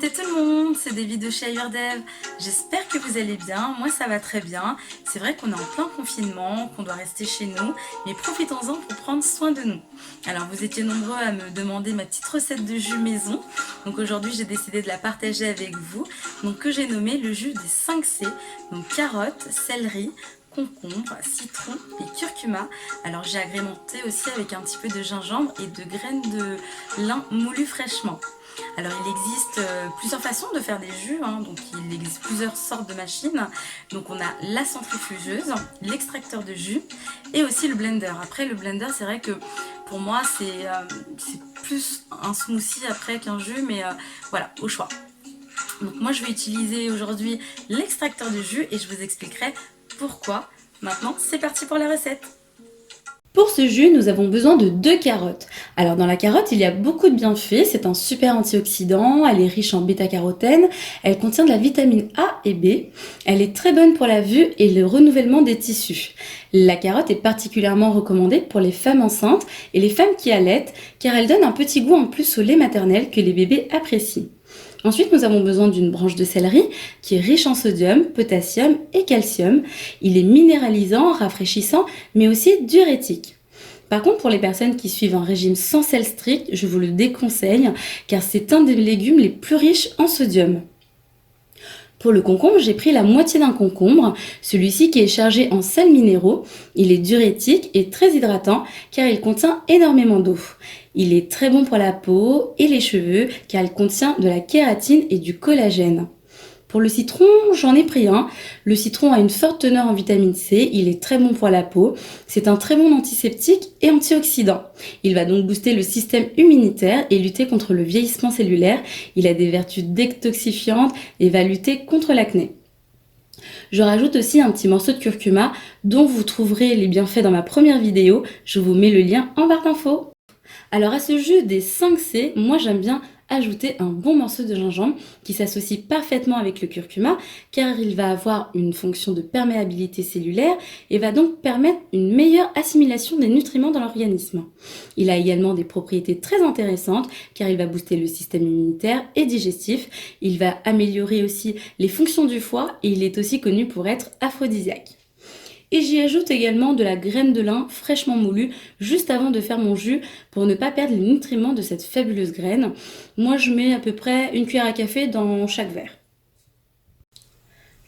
Salut tout le monde, c'est David de chez Ayurdev. J'espère que vous allez bien, moi ça va très bien. C'est vrai qu'on est en plein confinement, qu'on doit rester chez nous, mais profitons-en pour prendre soin de nous. Alors vous étiez nombreux à me demander ma petite recette de jus maison. Donc aujourd'hui j'ai décidé de la partager avec vous, donc que j'ai nommé le jus des 5 C. Donc carottes, céleri, concombre, citron et curcuma. Alors j'ai agrémenté aussi avec un petit peu de gingembre et de graines de lin moulues fraîchement. Alors il existe plusieurs façons de faire des jus, donc il existe plusieurs sortes de machines. Donc on a la centrifugeuse, l'extracteur de jus et aussi le blender. Après le blender, c'est vrai que pour moi c'est plus un smoothie après qu'un jus, mais voilà, au choix. Donc moi je vais utiliser aujourd'hui l'extracteur de jus et je vous expliquerai pourquoi. Maintenant c'est parti pour la recette. Pour ce jus, nous avons besoin de 2 carottes. Alors dans la carotte, il y a beaucoup de bienfaits. C'est un super antioxydant, elle est riche en bêta-carotène, elle contient de la vitamine A et B, elle est très bonne pour la vue et le renouvellement des tissus. La carotte est particulièrement recommandée pour les femmes enceintes et les femmes qui allaitent, car elle donne un petit goût en plus au lait maternel que les bébés apprécient. Ensuite, nous avons besoin d'une branche de céleri qui est riche en sodium, potassium et calcium. Il est minéralisant, rafraîchissant, mais aussi diurétique. Par contre, pour les personnes qui suivent un régime sans sel strict, je vous le déconseille car c'est un des légumes les plus riches en sodium. Pour le concombre, j'ai pris la moitié d'un concombre, celui-ci qui est chargé en sels minéraux. Il est diurétique et très hydratant car il contient énormément d'eau. Il est très bon pour la peau et les cheveux car il contient de la kératine et du collagène. Pour le citron, j'en ai pris un. Le citron a une forte teneur en vitamine C, il est très bon pour la peau. C'est un très bon antiseptique et antioxydant. Il va donc booster le système immunitaire et lutter contre le vieillissement cellulaire. Il a des vertus détoxifiantes et va lutter contre l'acné. Je rajoute aussi un petit morceau de curcuma dont vous trouverez les bienfaits dans ma première vidéo. Je vous mets le lien en barre d'infos. Alors à ce jus des 5 C, moi j'aime bien ajouter un bon morceau de gingembre qui s'associe parfaitement avec le curcuma car il va avoir une fonction de perméabilité cellulaire et va donc permettre une meilleure assimilation des nutriments dans l'organisme. Il a également des propriétés très intéressantes car il va booster le système immunitaire et digestif, il va améliorer aussi les fonctions du foie et il est aussi connu pour être aphrodisiaque. Et j'y ajoute également de la graine de lin fraîchement moulue juste avant de faire mon jus pour ne pas perdre les nutriments de cette fabuleuse graine. Moi je mets à peu près une cuillère à café dans chaque verre.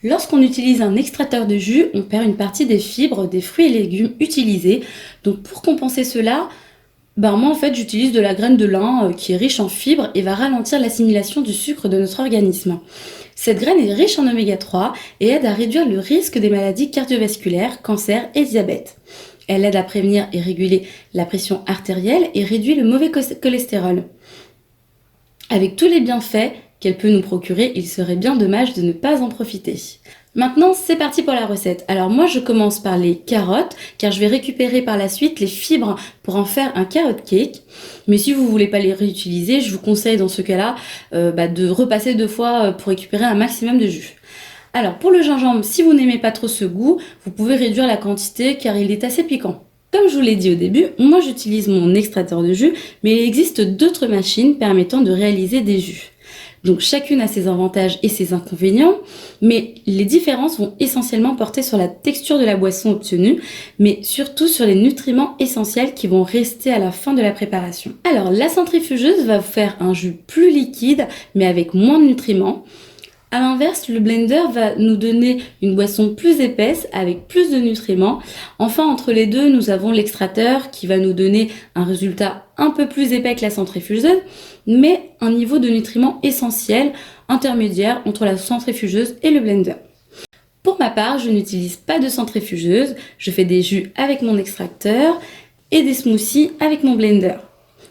Lorsqu'on utilise un extracteur de jus, on perd une partie des fibres des fruits et légumes utilisés. Donc pour compenser cela, moi en fait j'utilise de la graine de lin qui est riche en fibres et va ralentir l'assimilation du sucre de notre organisme. Cette graine est riche en oméga 3 et aide à réduire le risque des maladies cardiovasculaires, cancer et diabète. Elle aide à prévenir et réguler la pression artérielle et réduit le mauvais cholestérol. Avec tous les bienfaits qu'elle peut nous procurer, il serait bien dommage de ne pas en profiter. Maintenant, c'est parti pour la recette. Alors moi, je commence par les carottes, car je vais récupérer par la suite les fibres pour en faire un carrot cake. Mais si vous voulez pas les réutiliser, je vous conseille dans ce cas-là de repasser 2 fois pour récupérer un maximum de jus. Alors pour le gingembre, si vous n'aimez pas trop ce goût, vous pouvez réduire la quantité car il est assez piquant. Comme je vous l'ai dit au début, moi j'utilise mon extracteur de jus, mais il existe d'autres machines permettant de réaliser des jus. Donc chacune a ses avantages et ses inconvénients, mais les différences vont essentiellement porter sur la texture de la boisson obtenue, mais surtout sur les nutriments essentiels qui vont rester à la fin de la préparation. Alors la centrifugeuse va vous faire un jus plus liquide, mais avec moins de nutriments. A l'inverse, le blender va nous donner une boisson plus épaisse avec plus de nutriments. Enfin, entre les deux, nous avons l'extracteur qui va nous donner un résultat un peu plus épais que la centrifugeuse, mais un niveau de nutriments essentiel, intermédiaire entre la centrifugeuse et le blender. Pour ma part, je n'utilise pas de centrifugeuse, je fais des jus avec mon extracteur et des smoothies avec mon blender.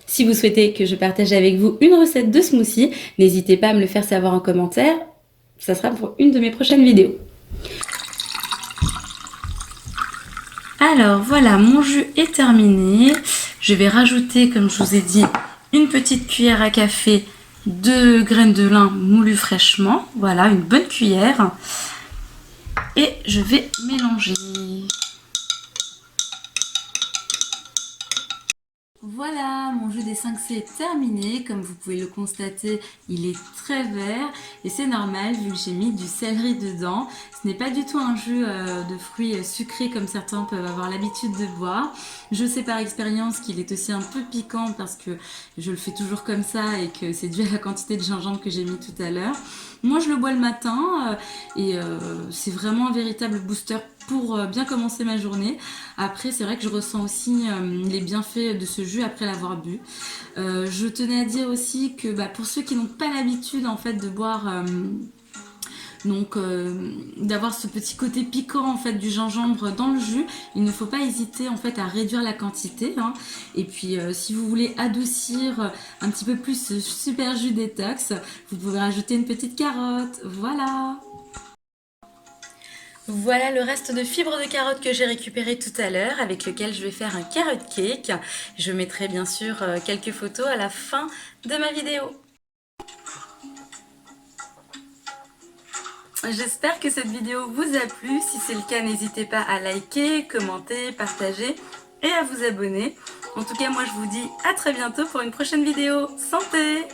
Si vous souhaitez que je partage avec vous une recette de smoothie, n'hésitez pas à me le faire savoir en commentaire. Ça sera pour une de mes prochaines vidéos. Alors voilà, mon jus est terminé. Je vais rajouter, comme je vous ai dit, une petite cuillère à café de graines de lin moulues fraîchement. Voilà, une bonne cuillère. Et je vais mélanger. Voilà, mon jus des 5C est terminé. Comme vous pouvez le constater, il est très vert et c'est normal vu que j'ai mis du céleri dedans. Ce n'est pas du tout un jus de fruits sucrés comme certains peuvent avoir l'habitude de boire. Je sais par expérience qu'il est aussi un peu piquant parce que je le fais toujours comme ça et que c'est dû à la quantité de gingembre que j'ai mis tout à l'heure. Moi, je le bois le matin c'est vraiment un véritable booster pour bien commencer ma journée. Après, c'est vrai que je ressens aussi les bienfaits de ce jus après l'avoir bu. Je tenais à dire aussi que pour ceux qui n'ont pas l'habitude en fait de boire d'avoir ce petit côté piquant en fait du gingembre dans le jus, il ne faut pas hésiter en fait à réduire la quantité, hein. Et puis si vous voulez adoucir un petit peu plus ce super jus détox, vous pouvez rajouter une petite carotte. Voilà. Voilà le reste de fibres de carotte que j'ai récupéré tout à l'heure, avec lequel je vais faire un carrot cake. Je mettrai bien sûr quelques photos à la fin de ma vidéo. J'espère que cette vidéo vous a plu. Si c'est le cas, n'hésitez pas à liker, commenter, partager et à vous abonner. En tout cas, moi je vous dis à très bientôt pour une prochaine vidéo. Santé!